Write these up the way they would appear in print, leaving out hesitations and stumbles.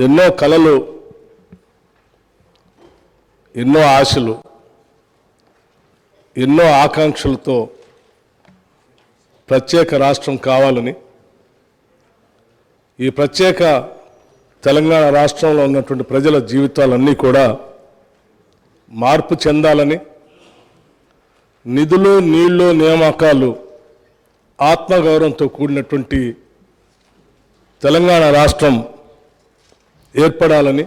ఎన్నో కలలు, ఎన్నో ఆశలు, ఎన్నో ఆకాంక్షలతో ప్రత్యేక రాష్ట్రం కావాలని, ఈ ప్రత్యేక తెలంగాణ రాష్ట్రంలో ఉన్నటువంటి ప్రజల జీవితాలన్నీ కూడా మార్పు చెందాలని, నిధులు, నీళ్లు, నియామకాలు ఆత్మగౌరవంతో కూడినటువంటి తెలంగాణ రాష్ట్రం ఏర్పడాలని,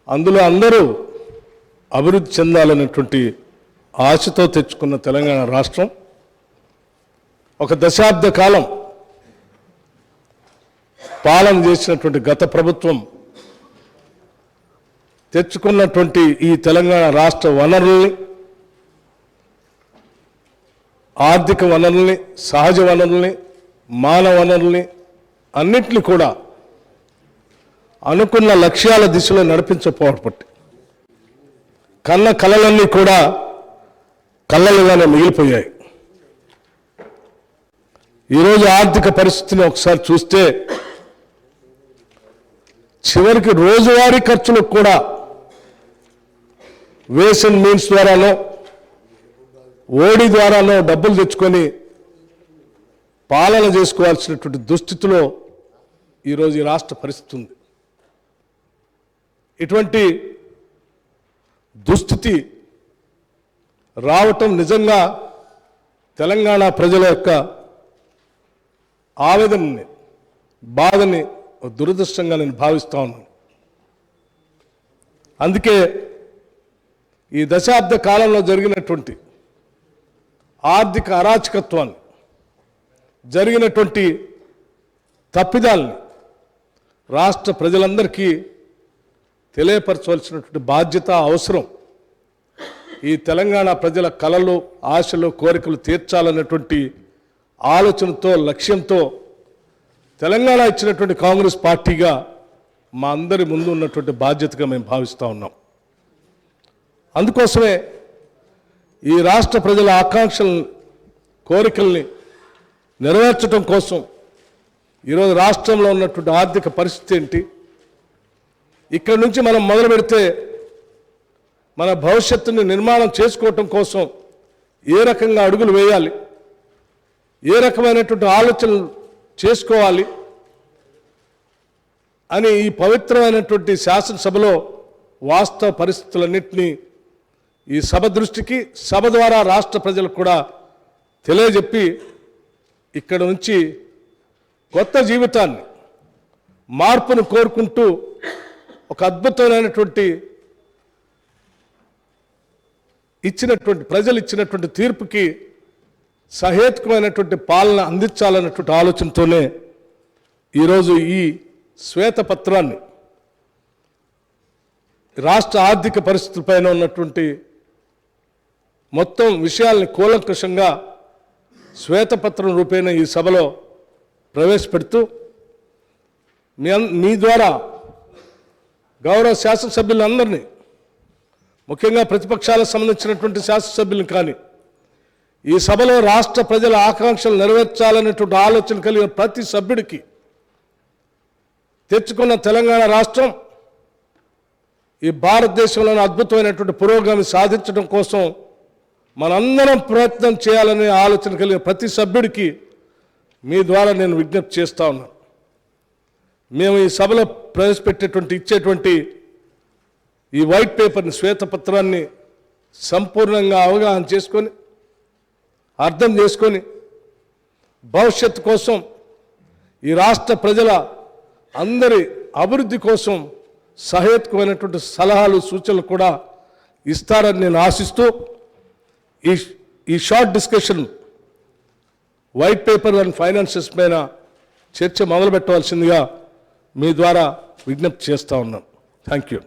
అందులో అందరూ అభివృద్ధి చెందాలనేటువంటి ఆశతో తెచ్చుకున్న తెలంగాణ రాష్ట్రం ఒక దశాబ్ద కాలం పాలన చేసినటువంటి గత ప్రభుత్వం తెచ్చుకున్నటువంటి ఈ తెలంగాణ రాష్ట్ర వనరుల్ని, ఆర్థిక వనరుల్ని, సహజ వనరుల్ని, మానవ వనరుల్ని అన్నింటినీ కూడా అనుకున్న లక్ష్యాల దిశలో నడిపించకపోవడం కన్న కలలన్నీ కూడా కళ్ళలుగానే మిగిలిపోయాయి. ఈరోజు ఆర్థిక పరిస్థితిని ఒకసారి చూస్తే చివరికి రోజువారీ ఖర్చులకు కూడా వేస్ అండ్ మీన్స్ ద్వారానో, ఓడి ద్వారానో డబ్బులు తెచ్చుకొని పాలన చేసుకోవాల్సినటువంటి దుస్థితిలో ఈరోజు ఈ రాష్ట్ర పరిస్థితి ఉంది. ఇటువంటి దుస్థితి రావటం నిజంగా తెలంగాణ ప్రజల యొక్క ఆవేదనని, బాధని దురదృష్టంగా నేను భావిస్తా ఉన్నాను. అందుకే ఈ దశాబ్ద కాలంలో జరిగినటువంటి ఆర్థిక అరాచకత్వాన్ని, జరిగినటువంటి తప్పిదాల్ని రాష్ట్ర ప్రజలందరికీ తెలియపరచవలసినటువంటి బాధ్యత, అవసరం. ఈ తెలంగాణ ప్రజల కలలు, ఆశలు, కోరికలు తీర్చాలన్నటువంటి ఆలోచనతో, లక్ష్యంతో తెలంగాణ ఇచ్చినటువంటి కాంగ్రెస్ పార్టీగా మా అందరి ముందు ఉన్నటువంటి బాధ్యతగా మేము భావిస్తూ ఉన్నాం. అందుకోసమే ఈ రాష్ట్ర ప్రజల ఆకాంక్షలను, కోరికల్ని నెరవేర్చడం కోసం ఈరోజు రాష్ట్రంలో ఉన్నటువంటి ఆర్థిక పరిస్థితి ఏంటి, ఇక్కడి నుంచి మనం మొదలు పెడితే మన భవిష్యత్తుని నిర్మాణం చేసుకోవటం కోసం ఏ రకంగా అడుగులు వేయాలి, ఏ రకమైనటువంటి ఆలోచనలు చేసుకోవాలి అని ఈ పవిత్రమైనటువంటి శాసనసభలో వాస్తవ పరిస్థితులన్నింటినీ ఈ సభ దృష్టికి, సభ ద్వారా రాష్ట్ర ప్రజలకు కూడా తెలియజెప్పి ఇక్కడ నుంచి కొత్త జీవితాన్ని, మార్పును కోరుకుంటూ ఒక అద్భుతమైనటువంటి ప్రజలు ఇచ్చినటువంటి తీర్పుకి సహేతుకమైనటువంటి పాలన అందించాలన్నటువంటి ఆలోచనతోనే ఈరోజు ఈ శ్వేతపత్రాన్ని, రాష్ట్ర ఆర్థిక పరిస్థితులపైన ఉన్నటువంటి మొత్తం విషయాల్ని కూలంకషంగా శ్వేతపత్రం రూపేణ ఈ సభలో ప్రవేశపెడుతూ మీ ద్వారా గౌరవ శాసనసభ్యులందరినీ, ముఖ్యంగా ప్రతిపక్షాలకు సంబంధించినటువంటి శాసనసభ్యులను కానీ, ఈ సభలో రాష్ట్ర ప్రజల ఆకాంక్షలు నెరవేర్చాలనేటువంటి ఆలోచన కలిగిన ప్రతి సభ్యుడికి తెచ్చుకున్న తెలంగాణ రాష్ట్రం ఈ భారతదేశంలోని అద్భుతమైనటువంటి పురోగతి సాధించడం కోసం మనందరం ప్రయత్నం చేయాలనే ఆలోచన కలిగిన ప్రతి సభ్యుడికి మీ ద్వారా నేను విజ్ఞప్తి చేస్తా ఉన్నాను. మేము ఈ సభలో ప్రవేశపెట్టేటువంటి, ఇచ్చేటువంటి ఈ వైట్ పేపర్ని, శ్వేతపత్రాన్ని సంపూర్ణంగా అవగాహన చేసుకొని, అర్థం చేసుకొని, భవిష్యత్తు కోసం, ఈ రాష్ట్ర ప్రజల అందరి అభివృద్ధి కోసం సహేతుకమైనటువంటి సలహాలు, సూచనలు కూడా ఇస్తారని నేను ఆశిస్తూ ఈ short discussion white paper and finances పైన చర్చ మొదలుపెట్టవలసిందిగా మీ ద్వారా విజ్ఞప్తి చేస్తూ ఉన్నాను. Thank you.